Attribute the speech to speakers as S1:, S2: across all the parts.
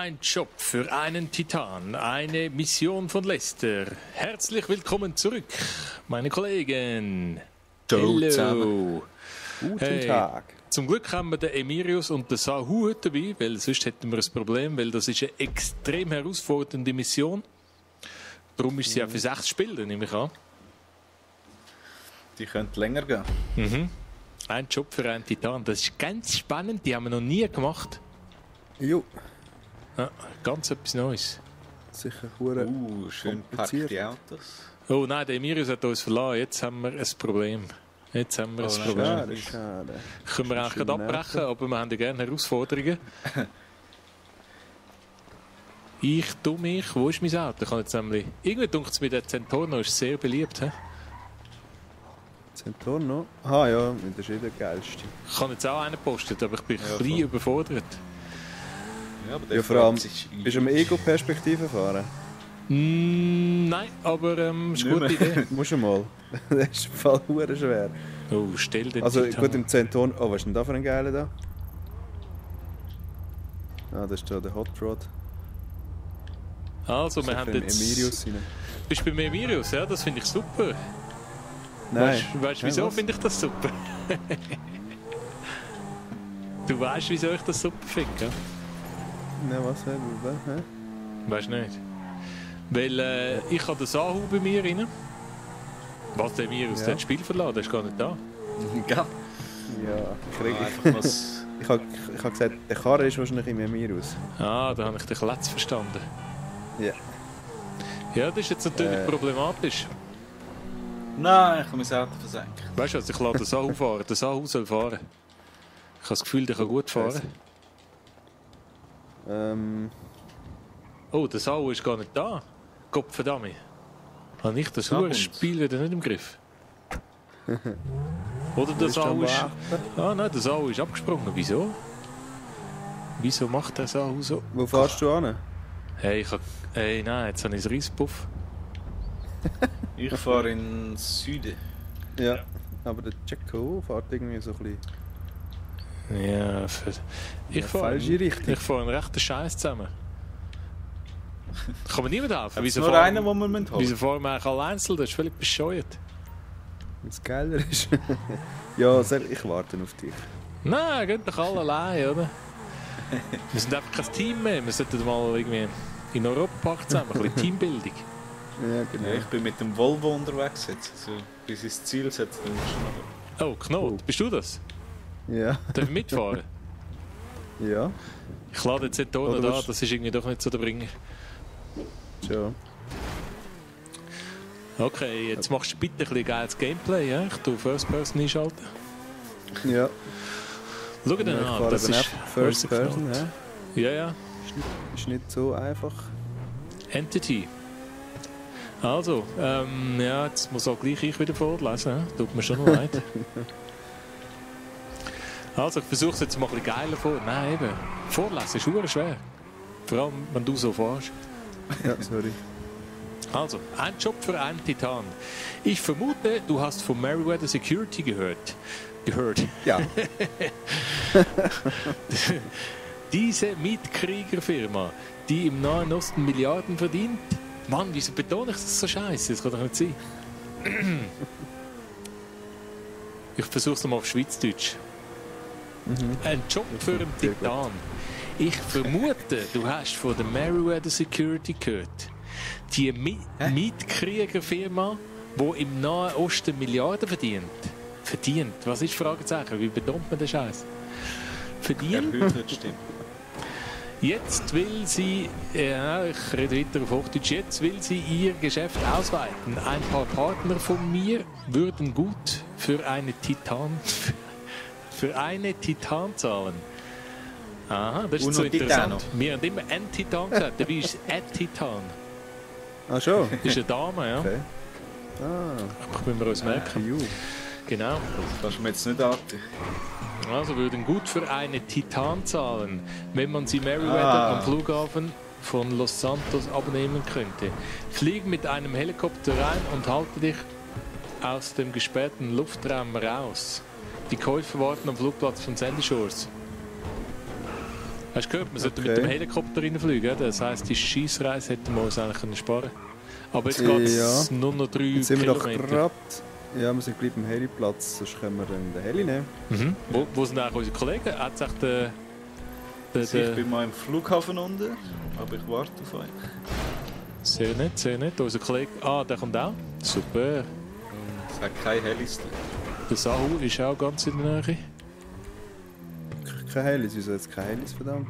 S1: Ein Job für einen Titan, eine Mission von Lester. Herzlich willkommen zurück, meine Kollegen.
S2: Hallo.
S3: Guten Tag.
S1: Zum Glück haben wir den Emirius und den Sahu heute dabei, weil sonst hätten wir ein Problem, weil das ist eine extrem herausfordernde Mission. Darum ist sie auch für 6 Spiele, nehme ich an.
S2: Die könnte länger gehen.
S1: Mhm. Ein Job für einen Titan, das ist ganz spannend, die haben wir noch nie gemacht.
S3: Jo.
S1: Ja, ganz etwas Neues.
S3: Sicher hure
S2: Schön gepackte Autos.
S1: Oh nein, der Emirius hat uns verlassen, jetzt haben wir ein Problem.
S3: Schade.
S1: Können wir eigentlich gerade abbrechen, aber wir haben ja gerne Herausforderungen. Wo ist mein Auto? Ich kann jetzt nämlich... Irgendwie denkt es mir, der Zentorno ist sehr beliebt. He?
S3: Zentorno? Ah ja, das ist der geilste.
S1: Ich kann jetzt auch einen posten, aber ich bin ein bisschen überfordert.
S2: Ja, aber
S3: ja, vor allem, bist du eine Ego-Perspektive fahren?
S1: Nein, aber ist eine gute Idee.
S3: Musst du mal. Das ist im Fall hure schwer.
S1: Oh, stell den
S3: Also
S1: Titan.
S3: gut, im Zentorno... Oh, was ist denn da für ein Geiler da? Ah, das ist da der Hot Rod.
S1: Also, wir haben jetzt...
S3: Emirius rein.
S1: Bist du beim Emirius? Ja, das finde ich super.
S3: Nein.
S1: Weißt du, wieso finde ich das super? Du weißt, wieso ich das super finde, ja?
S3: Nein, was? Hä?
S1: Weißt du nicht? Weil ich habe den Sahu bei mir rein. Was, der Emirius, der hat das Spiel verlassen, der ist gar nicht da.
S2: Ja.
S3: Ja, ich habe gesagt, der Karre ist wahrscheinlich im Emirius.
S1: Ah, da habe ich dich letzt verstanden.
S3: Ja.
S1: Ja, das ist jetzt natürlich problematisch.
S2: Nein, ich kann mein Auto versenken.
S1: Weißt du was, ich lasse den Sahu fahren. Der Sahu soll fahren. Ich habe das Gefühl, der kann gut fahren. Oh, der Sahu ist gar nicht da. Gottverdammt. Habe ich das Spiel wieder nicht im Griff? Oder der Sahu ist... Ah nein, der Sahu ist abgesprungen. Wieso? Wieso macht der Sahu so?
S3: Wo fährst du an?
S1: Hey, nein, jetzt habe ich einen Reisspuff.
S2: Ich fahre in den Süden.
S3: Ja, aber der Jacko fährt irgendwie so ein bisschen...
S1: Ja, ich fahre einen rechten Scheiß zusammen. Kann mir niemand helfen.
S2: Wieso nur einen, den wir holen?
S1: Wieso fahren wir eigentlich alle einzeln? Das ist völlig bescheuert.
S3: Was geiler ist. Ja, ich warte auf dich.
S1: Nein, geht doch alle allein, oder? Wir sind einfach kein Team mehr. Wir sollten mal irgendwie in den Europapark zusammen, ein bisschen Teambildung.
S3: Ja, genau.
S2: Ja, ich bin mit dem Volvo unterwegs jetzt. Also, bis ins Ziel setzen wir
S1: Oh, Knot, bist du das?
S3: Ja.
S1: Darf ich mitfahren?
S3: Ja.
S1: Ich lade jetzt den Ton da, das ist irgendwie doch nicht so der Bringer.
S3: Schon.
S1: Okay, jetzt machst du bitte ein bisschen geiles Gameplay, ja? Ich tue First Person einschalten.
S3: Ja.
S1: Schau dir den an, das ist
S3: First Person, ja.
S1: Ja.
S3: Ist nicht so einfach.
S1: Entity. Also, ja, jetzt muss auch gleich ich wieder vorlesen. Tut mir schon noch leid. Also, ich versuche es jetzt mal ein bisschen geiler vor. Nein, eben. Vorlesen ist verdammt schwer. Vor allem, wenn du so fährst.
S3: Ja, sorry.
S1: Also, ein Job für einen Titan. Ich vermute, du hast von Meriwether Security gehört.
S3: Ja.
S1: Diese Mietkriegerfirma, die im Nahen Osten Milliarden verdient. Mann, wieso betone ich das so scheiße? Das kann doch nicht sein. Ich versuche es nochmal auf Schweizdeutsch. Ein Job für einen Titan. Ich vermute, du hast von der Meriwether Security gehört. Die Mietkriegerfirma, die im Nahen Osten Milliarden verdient. Verdient? Was ist Fragezeichen? Wie betont man den Scheiß? Verdient? Jetzt will sie, ja, ich rede weiter auf Hochdeutsch, jetzt will sie ihr Geschäft ausweiten. Ein paar Partner von mir würden gut für eine Titan zahlen. Aha, das ist so interessant. Wir haben immer ein Titan gesagt, dabei ist es ein Titan.
S3: Ah, schon?
S1: Das ist eine Dame, ja.
S3: Okay. Ah.
S1: Das müssen wir uns merken. Genau.
S2: Das kannst du mir jetzt nicht antun.
S1: Also würden gut für eine Titan zahlen, wenn man sie Meriwether am Flughafen von Los Santos abnehmen könnte. Flieg mit einem Helikopter rein und halte dich aus dem gesperrten Luftraum raus. Die Käufer warten am Flugplatz von Sandy Shores. Hast du gehört, wir sollten mit dem Helikopter reinfliegen. Das heisst, die Scheissreise hätten wir uns eigentlich sparen können. Aber jetzt geht es nur noch 3
S3: Jetzt sind wir doch
S1: Kilometer.
S3: gerade... Ja, wir sind gleich beim Heliplatz, sonst können wir dann den Heli nehmen.
S1: Mhm. Wo sind eigentlich unsere Kollegen? Hat sich
S2: Ich bin mal im Flughafen unten, aber ich warte auf euch.
S1: Sehr nett, sehr nett. Unser Kollege... Ah, der kommt auch. Super.
S2: Es hat keine Helis drin.
S1: Der Sahu ist auch ganz in der Nähe.
S3: Kein Helis, wieso jetzt kein Helis, verdammt?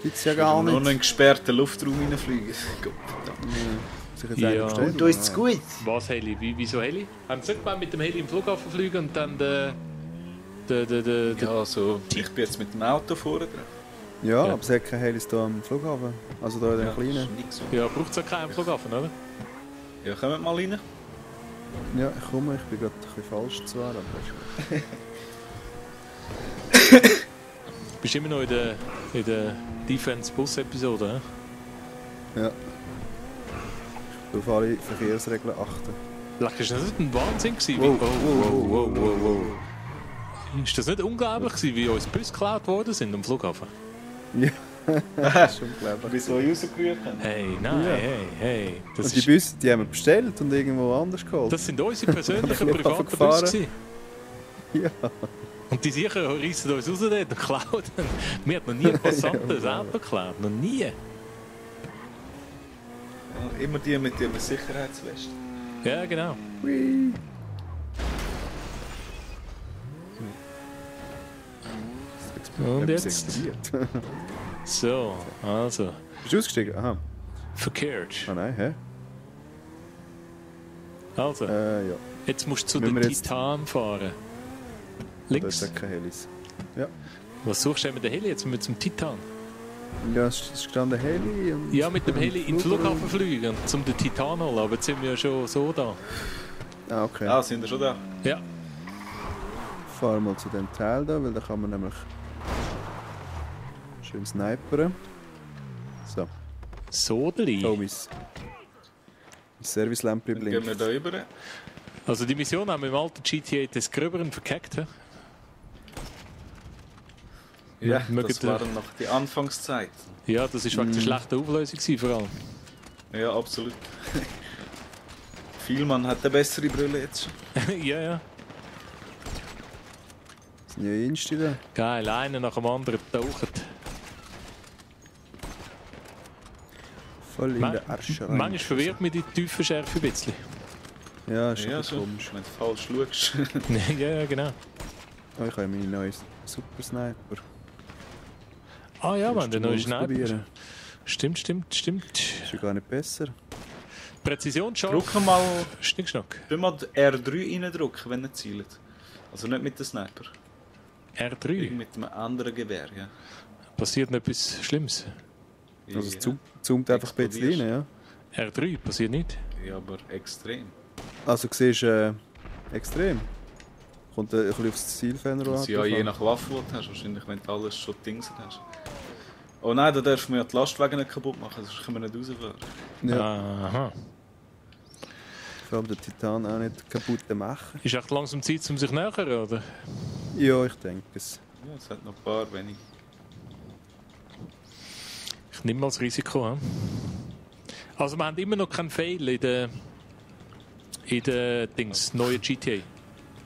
S3: Gibt's ja gar
S2: Nur
S3: nicht.
S2: noch in den gesperrten Luftraum reinfliegen. Gott verdammt.
S3: Sich jetzt
S1: Ja.
S3: einer bestellt?
S2: Und uns zu gut.
S1: Was, Heli? Wieso Heli? Haben Sie nicht mal mit dem Heli im Flughafen fliegen und dann
S2: Ja, also, ich bin jetzt mit dem Auto vorne dran.
S3: Ja,
S1: Ja.
S3: aber es hat kein Helis hier am Flughafen. Also da in dem
S2: Ja,
S3: kleinen.
S2: ist nix so.
S1: Ja, braucht es auch keinen Flughafen, oder?
S2: Ja, kommt mal rein.
S3: Ja, ich komme, ich bin gerade ein bisschen falsch zwar, aber das ist gut.
S1: Bist immer noch in der Defense-Bus-Episode,
S3: Ja. Ich muss auf alle Verkehrsregeln achten.
S1: Leck, ist das nicht ein Wahnsinn gewesen?
S3: Wow.
S1: Ist das nicht unglaublich gewesen, wie uns Bus geklaut worden sind am Flughafen?
S3: Ja, das ist unglaublich.
S2: Wieso rausgerührt haben.
S1: Hey, nein,
S3: Ja.
S1: hey. Das,
S3: Und die
S1: ist,
S3: Busse, die haben wir bestellt und irgendwo anders geholt.
S1: das sind unsere persönlichen
S3: Flughafen
S1: privaten
S3: gefahren.
S1: Busse gewesen.
S3: Ja.
S1: Und die sicher reissen uns raus dort und klauen. Mir hat noch nie ein Passant ein Auto geklaut. Noch nie.
S2: Ja, immer die mit ihren Sicherheitswesten.
S1: Ja, genau.
S3: Hui.
S1: Und
S3: Etwas
S1: jetzt?
S3: explodiert.
S1: So, also.
S3: Bist du ausgestiegen? Aha.
S1: Verkehrt.
S3: Ah nein, hä?
S1: Also,
S3: Ja.
S1: jetzt musst du zu
S3: Müssen
S1: den
S3: wir jetzt-
S1: Titan fahren.
S3: Da
S1: Links.
S3: ist kein Helis.
S1: Was suchst du mit der Heli? Jetzt müssen wir zum Titan.
S3: Ja, es ist gestanden Heli und...
S1: Ja, mit dem Heli in den Flughafen fliegen und zum den Titan holen. Aber jetzt sind wir ja schon so da.
S3: Ah, okay.
S2: Ah, sind wir schon da?
S1: Ja.
S3: Fahren wir mal zu dem Teil da, weil da kann man nämlich schön snipern. So,
S1: Sodeli.
S3: oh mein Servicelämpchen
S2: Dann gehen wir
S3: blinkt.
S2: da rüber.
S1: Also die Mission haben wir im alten GTA des Gröberen verkackt. He?
S2: Ja,
S1: Mögen
S2: das
S1: wir-
S2: waren noch die Anfangszeit.
S1: Ja, das war wegen der schlechten Auflösung gewesen, vor allem.
S2: Ja, absolut. Vielmann hat eine bessere Brille jetzt schon.
S1: Ja.
S3: Sind ja Insti da.
S1: Geil, einer nach dem anderen tauchen.
S3: Voll in
S1: Man-
S3: der Arsch rein.
S1: Manchmal verwirrt mich die Tiefenschärfe ein bisschen.
S3: Ja, ist
S2: Ja,
S3: schon
S2: so.
S3: komisch.
S2: Wenn du falsch schaust.
S1: Ja, genau.
S3: Oh, ich habe meine neue Super Sniper.
S1: Ah ja, man,
S3: Musst
S1: der
S3: du mal
S1: neue Sniper.
S3: ausprobieren.
S1: Stimmt.
S3: Ist ja gar nicht besser.
S1: Präzision scharf.
S2: Drück mal,
S1: Schnickschnack.
S2: tu mal die R3 reindrücken, wenn er zielt. Also nicht mit dem Sniper.
S1: R3.
S2: Mit einem anderen Gewehr, ja.
S1: Passiert noch etwas Schlimmes.
S3: Also es
S2: ja.
S3: zoomt einfach ein bisschen rein, ja.
S1: R3 passiert nicht.
S2: Ja, aber extrem.
S3: Also du siehst extrem. Kommt ein bisschen aufs Zielfernrohr
S2: Das ist ja je nach Waffe, die du hast. Wahrscheinlich, wenn du alles schon dingset hast. Oh nein, da dürfen wir ja die Lastwagen nicht kaputt machen, sonst können wir nicht rausfahren.
S3: Ja,
S1: Aha.
S3: vor allem den Titan auch nicht kaputt machen.
S1: Ist echt langsam Zeit, um sich nähern, oder?
S3: Ja, ich denke es.
S2: Ja, es hat noch ein paar wenige.
S1: Ich nehme mal das Risiko. He? Also wir haben immer noch keinen Fail in der Dings, neuen GTA.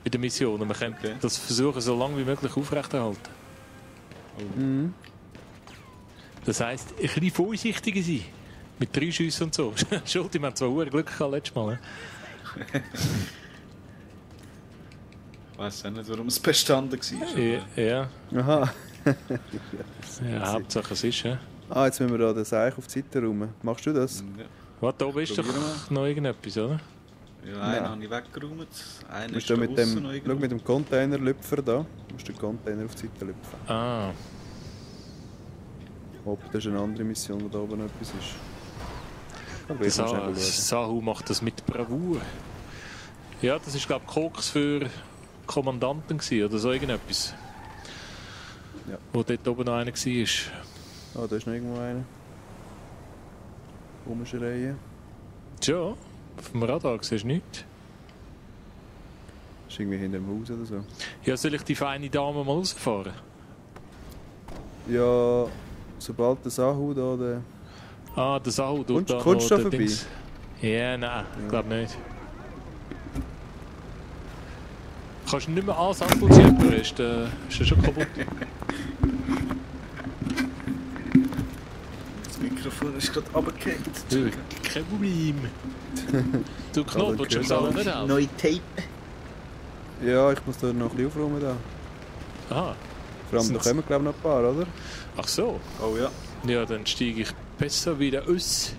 S1: In den Missionen. Wir können
S2: Okay.
S1: das versuchen, so lange wie möglich aufrechterhalten.
S3: Mhm.
S1: Das heisst, ein bisschen vorsichtiger sein. Mit 3 Schüssen und so. Schuld, wir haben zwar verdammt Glück gehabt letztes Mal. He?
S2: Ich weiss auch nicht, warum es bestanden war.
S1: Ja,
S3: Aha.
S1: ja, Hauptsache es ist. He?
S3: Ah, jetzt müssen wir da den Seich auf die Seite rum. Machst du das?
S2: Ja,
S1: Warte, da oben ist doch
S2: Probieren
S1: noch irgendetwas, oder?
S2: ja einen
S3: Nein.
S2: habe ich weggeräumt. Einen
S3: Du
S2: ist
S3: musst
S2: da
S3: da mit
S2: aussen
S3: dem,
S2: noch
S3: schau
S2: irgendwo.
S3: mit dem Containerlüpfer da. Du musst den Container auf die Seite lüpfen.
S1: Ah,
S3: Ob das ist eine andere Mission, wo da oben noch etwas ist. Aber
S1: der
S3: ich muss schnell schauen.
S1: Sahu macht das mit Bravour. Ja, das ist glaube ich Koks für Kommandanten gewesen, oder so irgendetwas.
S3: Ja.
S1: Wo dort oben noch einer war.
S3: Ah, da ist noch irgendwo einer. Rumschreien.
S1: Tja, auf dem Radar siehst du nichts.
S3: Ist irgendwie hinter dem Haus oder so.
S1: Ja, soll ich die feine Dame mal rausfahren?
S3: Ja, sobald der Sahu da... Der...
S1: Ah, der Sahu tut da
S3: Kommst
S1: noch
S3: du da
S1: den
S3: vorbei?
S1: Dings. Ja, nein, ich glaube nicht. Kannst du nicht mehr ansatteln, Jepper, ist der schon kaputt.
S2: Das Mikrofon ist gerade runtergefallen.
S1: Kein Problem. Du Knopf, willst du uns alle nicht helfen?
S2: Neue Tape.
S3: Ja, ich muss da noch ein bisschen aufräumen da.
S1: Aha,
S3: Vor allem, da
S1: Sind's-
S3: kommen glaube ich noch ein paar, oder?
S1: ach so.
S2: Oh ja.
S1: Ja, dann steige ich besser wieder aus.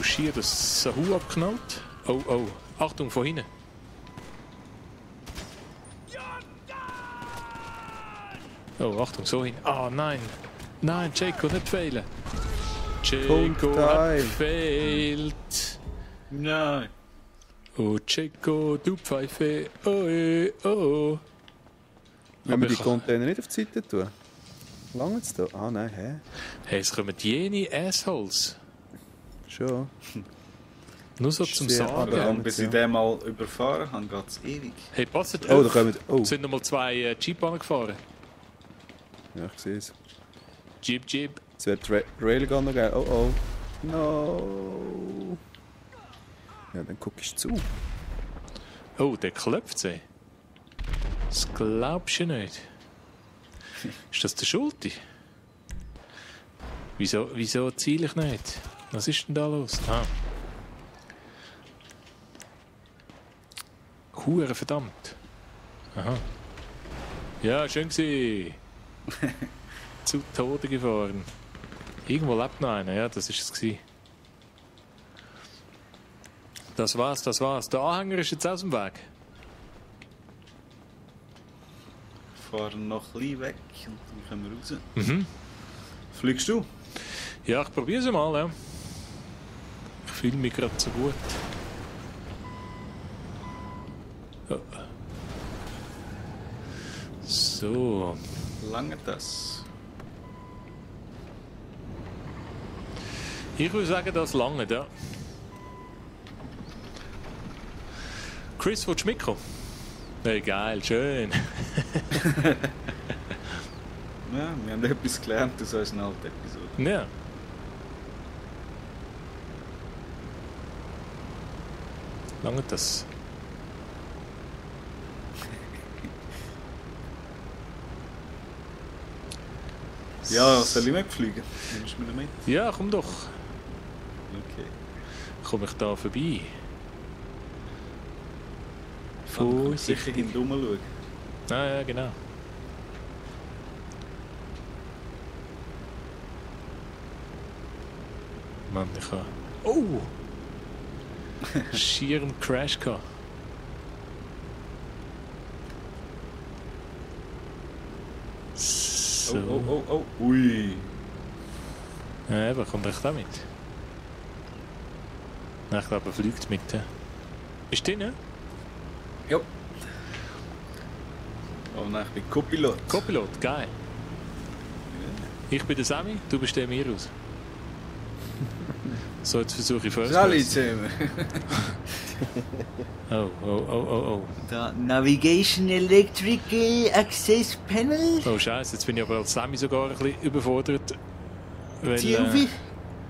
S1: Schier das Sahu abknallt. Oh, oh. Achtung, von hinten. Oh, Achtung, so hin. Ah, nein. Nein, Jaco, nicht fehlen. Jaco hat
S3: Time.
S1: gefehlt.
S2: Nein.
S1: Oh, Jaco, du Pfeife. Oh, oh.
S3: Wenn wir
S1: Aber
S3: die
S1: ich-
S3: Container nicht auf die Seite tun. Lange jetzt da? Ah nein, hä?
S1: Hey, es kommen jene Assholes.
S3: Schon.
S1: Nur so zum
S3: Sehr
S1: Sagen.
S3: aber-
S2: Und bis ich den mal überfahren habe, geht es ewig.
S1: Hey, passet
S3: Oh, da
S1: auf.
S3: kommen... Oh,
S1: Es sind nochmal zwei Jeep angefahren.
S3: ja, ich sehe es.
S1: Jeep.
S3: Jetzt wird die Railgun noch geil. Oh, oh. No. Ja, dann guckst du zu.
S1: Oh, der klopft sie. Das glaubst du nicht. Ist das der Schulte? Wieso ziele ich nicht? Was ist denn da los? Ah. Hure verdammt. Aha. Ja, schön gewesen. Zu Tode gefahren. Irgendwo lebt noch einer, ja, das ist es gewesen. Das war's. Der Anhänger ist jetzt aus dem Weg.
S2: Fahren noch ein bisschen weg und dann können wir raus.
S1: Mhm.
S2: Fliegst du?
S1: Ja, ich probiere es mal, ja. Ich fühle mich gerade so gut. Oh. So.
S2: Lange das?
S1: Ich würde sagen, das lange, ja. Chris, willst du mitkommen? Hey, geil, schön.
S2: Ja, wir haben etwas gelernt aus unseren alten Episoden.
S1: Ja. Lange das.
S2: Ja, soll ich mitfliegen? Nimmst du mich mit?
S1: Ja, komm doch.
S2: Okay.
S1: Komme ich da vorbei?
S2: Dann kann ich sicher
S1: Vorsichtig.
S2: hinten schauen.
S1: Ah, ja, genau. Mann, ich habe... Oh! Schier einen Crash gehabt. So.
S2: Oh. Ui.
S1: Ja, eben, kommt echt damit. Nein, ich glaube, er fliegt mit. Bist du drin?
S2: Ja. Oh nein, ich bin Co-Pilot.
S1: Co-Pilot, geil. Ich bin der Sammy, du bist der Mirus. So, jetzt versuche ich First
S2: Salut
S1: Person.
S2: zusammen.
S1: Oh.
S2: Da Navigation Electric Access Panel.
S1: Oh Scheiße, jetzt bin ich aber als Sammy sogar ein bisschen überfordert. Weil
S2: Zieh rauf.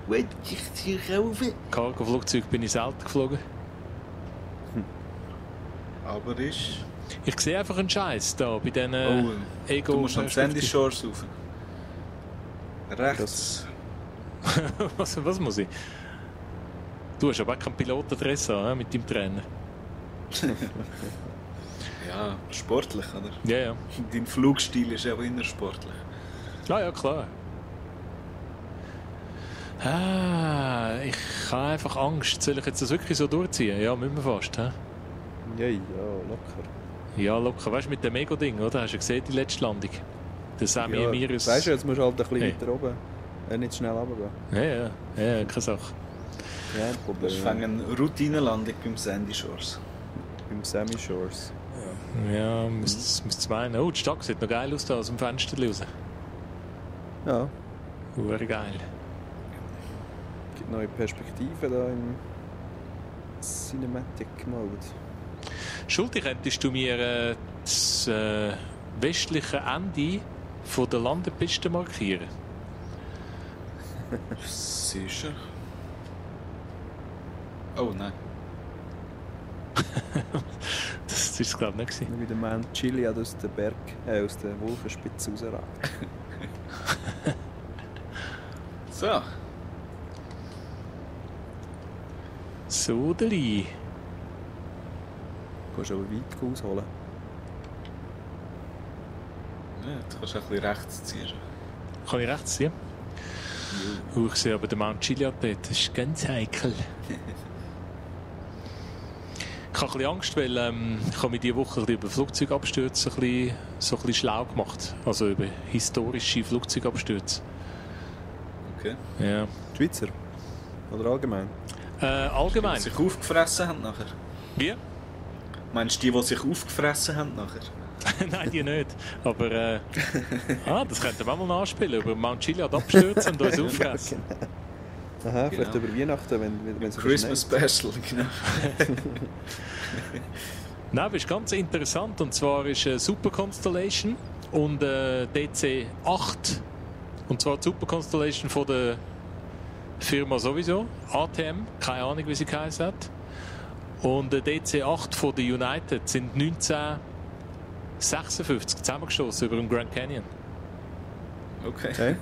S2: Wait, ich zieh rauf.
S1: Cargo-Flugzeug bin ich selten geflogen.
S2: Aber ist...
S1: Ich sehe einfach einen Scheiß da bei diesen
S2: Oh,
S1: Ego.
S2: du musst am Sandy Shores rauf. Rechts.
S1: was muss ich? Du hast aber auch keinen Pilotadresse an, mit deinem Trainer.
S2: Ja, sportlich, oder?
S1: Ja.
S2: Dein Flugstil ist auch immer sportlich.
S1: Ah ja, klar. Ah, ich habe einfach Angst. Soll ich jetzt das wirklich so durchziehen? Ja, müssen wir fast. He?
S3: Ja, locker.
S1: Ja, locker. Weißt du, mit dem Ego-Ding, oder? Hast du gesehen, die letzte Landung? Der Sammy
S3: Ja,
S1: Mirus.
S3: weißt du, jetzt musst du halt ein bisschen
S1: Hey.
S3: weiter oben. Nicht schnell runtergehen.
S1: Ja, keine Sache.
S3: Kein
S2: Das
S3: Problem.
S2: ist eine Routinenlandung beim Sandy Shores.
S3: Beim Sammy Shores.
S1: Ja, müsste es meinen. Oh, die Stadt sieht noch geil aus da aus dem Fenster raus.
S3: Ja,
S1: Hure geil.
S3: gibt neue Perspektiven da im Cinematic Mode.
S1: Schuldig, könntest du mir das westliche Ende von der Landepiste markieren?
S2: Sicher. Oh nein.
S1: Das ist es, glaube ich, nicht.
S3: Wie der Mount Chiliad aus der aus der Wolkenspitze rausragt.
S2: So.
S1: Sodeli.
S3: Du kannst aber weit ausholen.
S2: Ja, du kannst auch ein bisschen rechts ziehen.
S1: Kann ich rechts ziehen? Ich sehe aber den Mount Chiliad dort. Das ist ganz heikel. Ich habe ein bisschen Angst, weil ich habe mich diese Woche über Flugzeugabstürze so ein bisschen schlau gemacht. Also über historische Flugzeugabstürze.
S2: Okay.
S1: Ja.
S3: Die Schweizer? Oder allgemein?
S1: Allgemein.
S2: Die sich aufgefressen haben nachher?
S1: Wie?
S2: Meinst du die sich aufgefressen haben nachher?
S1: Nein, die nicht. Aber das könnten wir mal nachspielen. Über Mount Chiliad abstürzen und uns auffressen.
S3: Aha, vielleicht
S2: Genau.
S3: über Weihnachten, wenn es
S2: Christmas Special, genau.
S1: Nein, aber ist ganz interessant. Und zwar ist Super Constellation und DC-8. Und zwar die Super Constellation von der Firma sowieso. ATM, keine Ahnung, wie sie geheißen hat. Und DC-8 von der United sind 1956 zusammengestoßen über den Grand Canyon.
S2: Okay.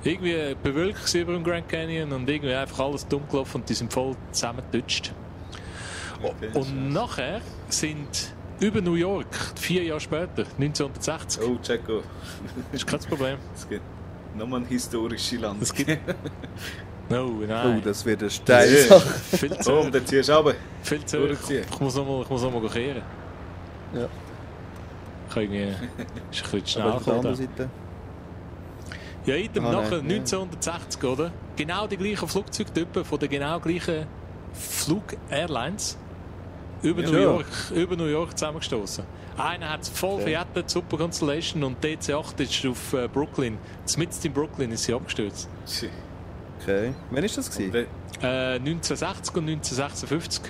S1: Irgendwie bewölkt über den Grand Canyon und irgendwie einfach alles dumm gelaufen und die sind voll zusammengetutscht.
S2: Okay,
S1: Und nachher sind über New York, 4 Jahre später, 1960.
S2: Oh, Checo.
S1: Das ist kein Problem.
S2: Es gibt nochmal eine historische Land.
S1: Es gibt... No, nein.
S3: Oh, das wird eine steile
S2: Ja.
S3: Sache.
S1: Viel zu
S2: Oh,
S1: hoch.
S2: dann ziehst du runter.
S1: Viel zu hoch.
S2: durchziehen.
S1: Ich muss noch mal kehren.
S3: Ja.
S1: Ich kann irgendwie... Ist ein bisschen zu
S3: Aber
S1: schnell
S3: auf der anderen
S1: gekommen.
S3: Seite.
S1: Ja, item
S3: Ah,
S1: nachher
S3: nein, ja.
S1: 1960, oder? Genau die gleichen Flugzeugtypen von den genau gleichen Flug-Airlines über,
S2: Ja.
S1: New York zusammengestoßen. Einer hat es voll
S3: Okay.
S1: verjettet, Super Constellation, und DC-8 ist auf Brooklyn. Mitten in Brooklyn ist sie abgestürzt.
S2: Tschü.
S3: Okay. Wann war das?
S2: Und
S3: Gewesen?
S2: dann-
S1: 1960 und 1956.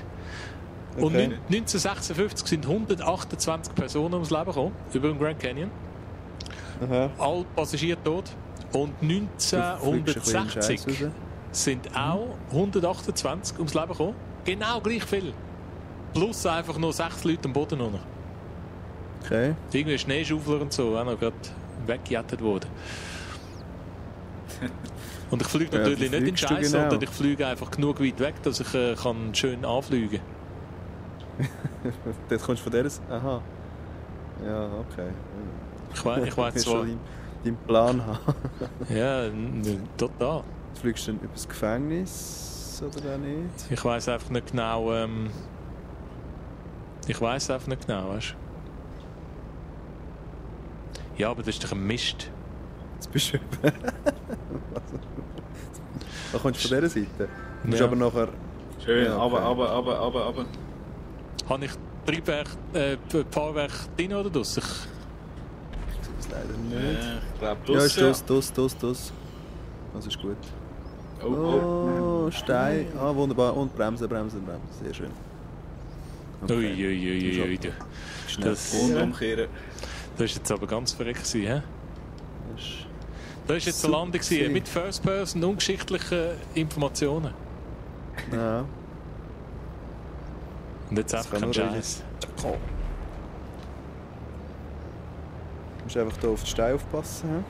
S1: Und
S3: Okay.
S1: 1956 sind 128 Personen ums Leben gekommen, über den Grand Canyon.
S3: Aha.
S1: Alle Passagiere tot. Und
S3: Du fliegst ein bisschen in den Scheiss
S1: 1960
S3: raus.
S1: sind auch 128 ums Leben gekommen. Genau gleich viel. Plus einfach noch 6 Leute am Boden noch.
S3: Okay.
S1: Irgendwie Schneeschaufler und so, auch noch gerade weggejettet worden. Und ich fliege
S3: Ja,
S1: natürlich
S3: wie
S1: nicht in
S3: fliegst du
S1: Scheiß,
S3: genau?
S1: sondern ich fliege einfach genug weit weg, dass ich kann schön anfliegen kann.
S3: Dort kommst du von der Seite. Aha. Ja, okay.
S1: Ich weiß
S3: willst
S1: zwar.
S3: schon deinen Plan haben.
S1: Ja, total.
S3: Fliegst du dann über das Gefängnis oder auch nicht?
S1: Ich weiß einfach nicht genau. Weißt du? Ja, aber das ist doch ein Mist.
S3: Jetzt bist du über. Da kommst du von dieser Seite. Du musst
S1: Ja.
S3: aber nachher.
S2: Schön,
S3: Ja, okay.
S2: aber.
S1: Habe ich Triebwerk, Fahrwerk drin oder draus?
S3: Ich sehe das leider nicht.
S2: Ich glaube,
S3: Ja, ist
S2: plus.
S3: das. Das ist gut.
S2: Oh.
S3: Oh, Stein. Ah, wunderbar. Und bremsen. Sehr schön.
S1: Ui.
S3: Schnell.
S1: Das-
S2: Und
S3: Ja.
S2: umkehren.
S1: Das ist jetzt aber ganz verreckt gewesen, hä?
S3: Das ist-
S1: Das war jetzt eine Landung gewesen,
S3: Super.
S1: mit First Person und geschichtlichen Informationen.
S3: Ja.
S1: Und jetzt
S3: Das
S1: einfach
S3: kann
S1: kein
S3: nur
S1: Scheiß.
S3: Du musst einfach hier auf den Stein aufpassen. He?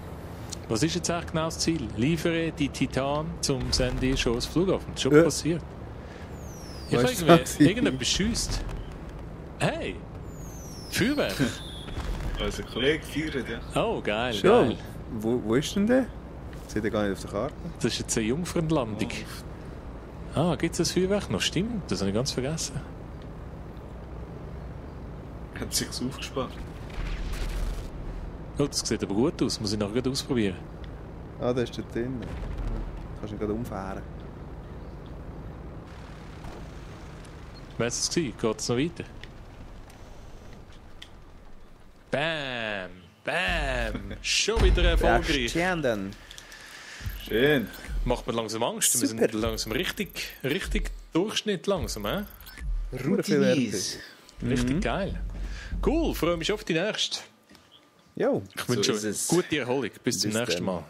S1: Was ist jetzt eigentlich genau das Ziel? Liefere die Titan zum Sandy Shores Flughafen. Das ist schon
S3: Ja.
S1: passiert. Ich habe
S3: Weißt du,
S1: irgendwie
S3: was ich-
S1: irgendetwas schiesst. Hey! Feuerwerk!
S2: Unser Kollege feiert, ja.
S1: Oh, geil,
S3: Schon.
S1: geil.
S3: Wo ist denn der? Sieht er gar nicht auf der Karte.
S1: Das ist jetzt eine Jungfernlandung. Ah, gibt es das Feuerwerk noch? Stimmt, das habe ich ganz vergessen.
S2: Hat sich aufgespart.
S1: Oh, das sieht aber gut aus. Muss ich nachher gleich ausprobieren.
S3: Ah, der ist dort drin. Kannst du ihn gerade umfahren.
S1: Wer ist es gewesen? Geht es noch weiter? Bam! Bam! Schon wieder erfolgreich.
S3: Verstanden.
S2: Schön.
S1: Macht mir langsam Angst. Wir
S3: Super.
S1: sind langsam richtig Durchschnitt langsam, hä?
S3: Hure viel RP.
S1: Richtig geil. Cool, freue mich auf die nächste.
S3: Jo.
S1: Ich wünsche
S2: ist
S1: euch
S2: es.
S1: gute Erholung. Bis zum
S3: Bis
S1: nächsten
S3: dann.
S1: Mal.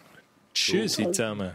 S1: Tschüssi zusammen.